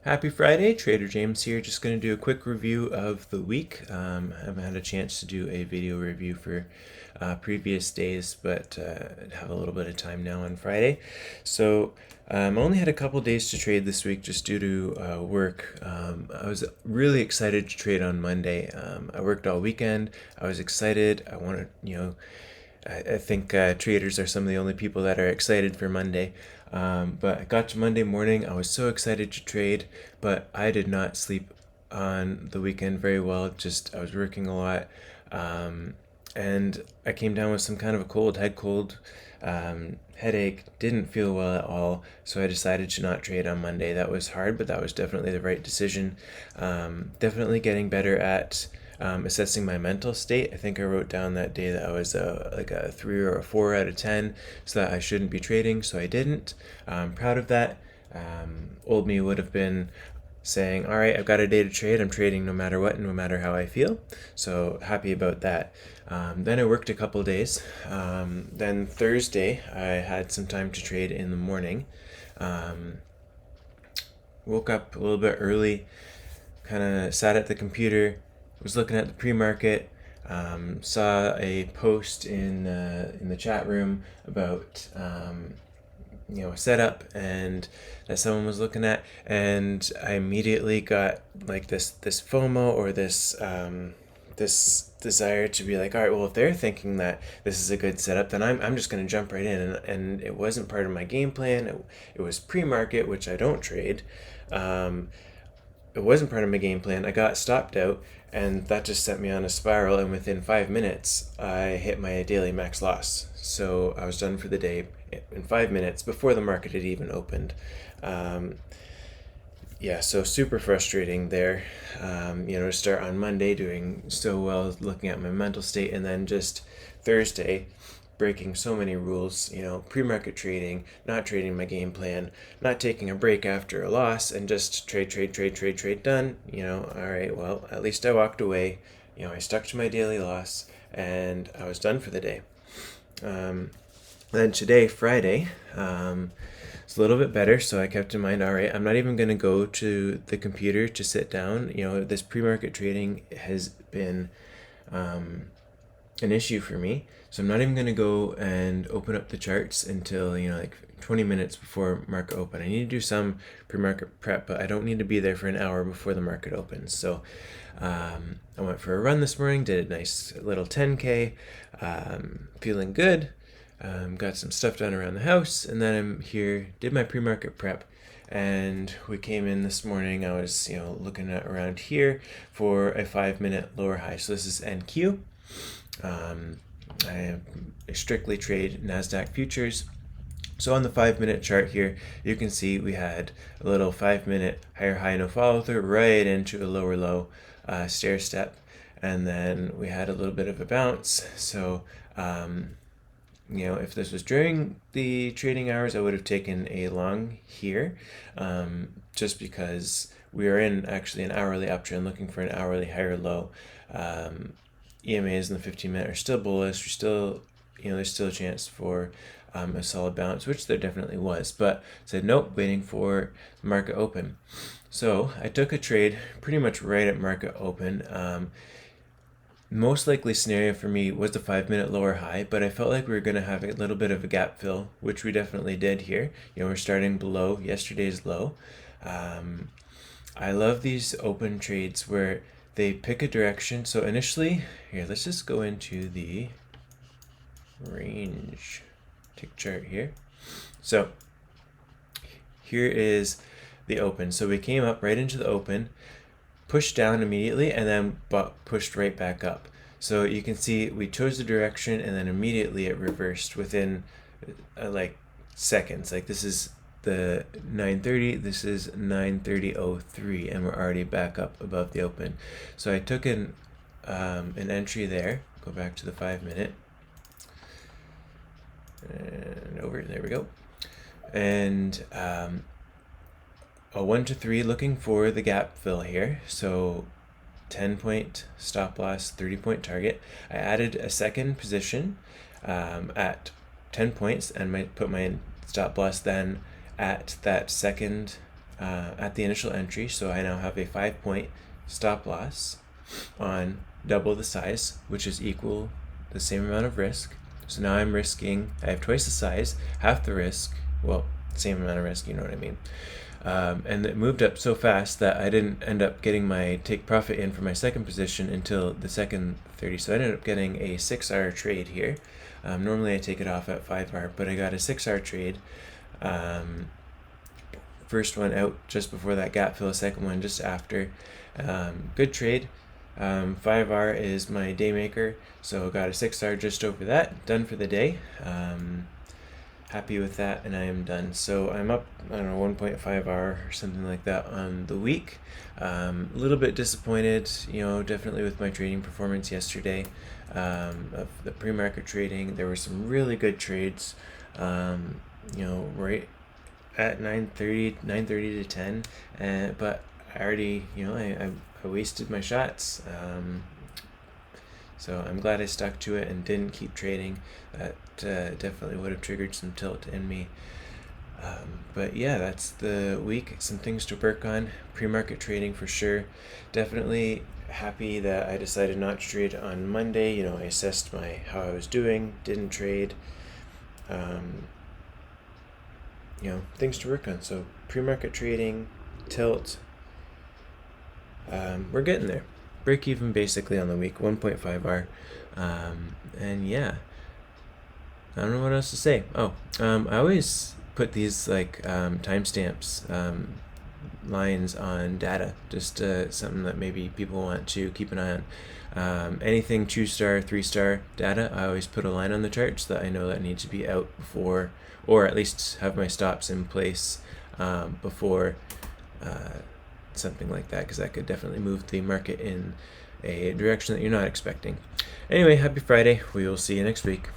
Happy Friday, Trader James here. Just going to do a quick review of the week. I haven't had a chance to do a video review for previous days, but have a little bit of time now on Friday. So I only had a couple days to trade this week just due to work. I was really excited to trade on Monday. I worked all weekend. I was excited. I wanted, I think traders are some of the only people that are excited for Monday. But I got to Monday morning. I was so excited to trade, but I did not sleep on the weekend very well. Just I was working a lot, and I came down with some kind of a cold, head cold, headache. Didn't feel well at all, so I decided to not trade on Monday. That was hard, but that was definitely the right decision. Definitely getting better at assessing my mental state. I think I wrote down that day that I was like a 3 or a 4 out of 10, so that I shouldn't be trading, so I didn't. I'm proud of that. Old me would have been saying, all right, I've got a day to trade. I'm trading no matter what, no matter how I feel. So happy about that. Then I worked a couple days. Then Thursday, I had some time to trade in the morning. Woke up a little bit early, kind of sat at the computer, was looking at the pre-market, saw a post in the chat room about a setup and that someone was looking at, and I immediately got like this FOMO, or this desire to be like, all right, well, if they're thinking that this is a good setup, then I'm just going to jump right in. And it wasn't part of my game plan. It was pre-market, which I don't trade. Um, it wasn't part of my game plan. I got stopped out, and that just sent me on a spiral. And within 5 minutes, I hit my daily max loss. So I was done for the day in 5 minutes before the market had even opened. Um, yeah, so super frustrating there. To start on Monday doing so well, looking at my mental state, and then just Thursday breaking so many rules, pre-market trading, not trading my game plan, not taking a break after a loss, and just trade, done. All right, well, at least I walked away. I stuck to my daily loss, and I was done for the day. Then today, Friday, it's a little bit better, so I kept in mind, all right, I'm not even going to go to the computer to sit down. This pre-market trading has been an issue for me, so I'm not even going to go and open up the charts until like 20 minutes before market open. I need to do some pre-market prep, but I don't need to be there for an hour before the market opens. So I went for a run this morning, did a nice little 10K, feeling good. Got some stuff done around the house, and then I'm here, did my pre-market prep, and we came in this morning. I was looking at around here for a 5-minute lower high. So this is NQ. I strictly trade NASDAQ futures. So on the 5-minute chart here, you can see we had a little 5-minute higher high, no follow through, right into a lower low stair step, and then we had a little bit of a bounce. So if this was during the trading hours, I would have taken a long here, just because we are in actually an hourly uptrend, looking for an hourly higher low. EMAs in the 15-minute are still bullish. We're still, there's still a chance for a solid bounce, which there definitely was. But said nope, waiting for the market open. So I took a trade pretty much right at market open. Most likely scenario for me was the 5-minute lower high, but I felt like we were going to have a little bit of a gap fill, which we definitely did here. We're starting below yesterday's low. I love these open trades where they pick a direction. So initially, here, let's just go into the range tick chart here. So here is the open. So we came up right into the open, pushed down immediately, and then pushed right back up. So you can see we chose the direction, and then immediately it reversed within like seconds. Like this is the 9:30, this is 9:30:03, and we're already back up above the open. So I took an entry there. Go back to the 5-minute, and over. There we go. And a 1 to 3, looking for the gap fill here. So 10-point stop loss, 30-point target. I added a second position at 10 points, and might put my stop loss then at that second at the initial entry, so I now have a 5-point stop loss on double the size, which is equal the same amount of risk. So now I'm risking, I have twice the size, half the risk, well, same amount of risk, you know what I mean. And it moved up so fast that I didn't end up getting my take profit in for my second position until the second 30. So I ended up getting a 6-hour trade here. Normally I take it off at 5-hour, but I got a 6-hour trade. First one out just before that gap fill, second one just after. Good trade. 5-hour is my day maker, so got a 6-hour just over that. Done for the day. Happy with that, and I am done. So I'm up, I don't know, 1.5 hour or something like that on the week. A little bit disappointed, definitely with my trading performance yesterday. Of the pre-market trading, there were some really good trades, right at 9:30 to 10, but I already, I wasted my shots. So I'm glad I stuck to it and didn't keep trading. That definitely would have triggered some tilt in me. But yeah, that's the week. Some things to work on. Pre-market trading for sure. Definitely happy that I decided not to trade on Monday. I assessed how I was doing, didn't trade. Things to work on. So pre-market trading, tilt. We're getting there. Break even basically on the week, 1.5 hour. And yeah, I don't know what else to say. I always put these timestamps, lines on data, just something that maybe people want to keep an eye on. Anything 2-star, 3-star data, I always put a line on the chart so that I know that I need to be out before, or at least have my stops in place before something like that, because that could definitely move the market in a direction that you're not expecting. Anyway, happy Friday. We will see you next week.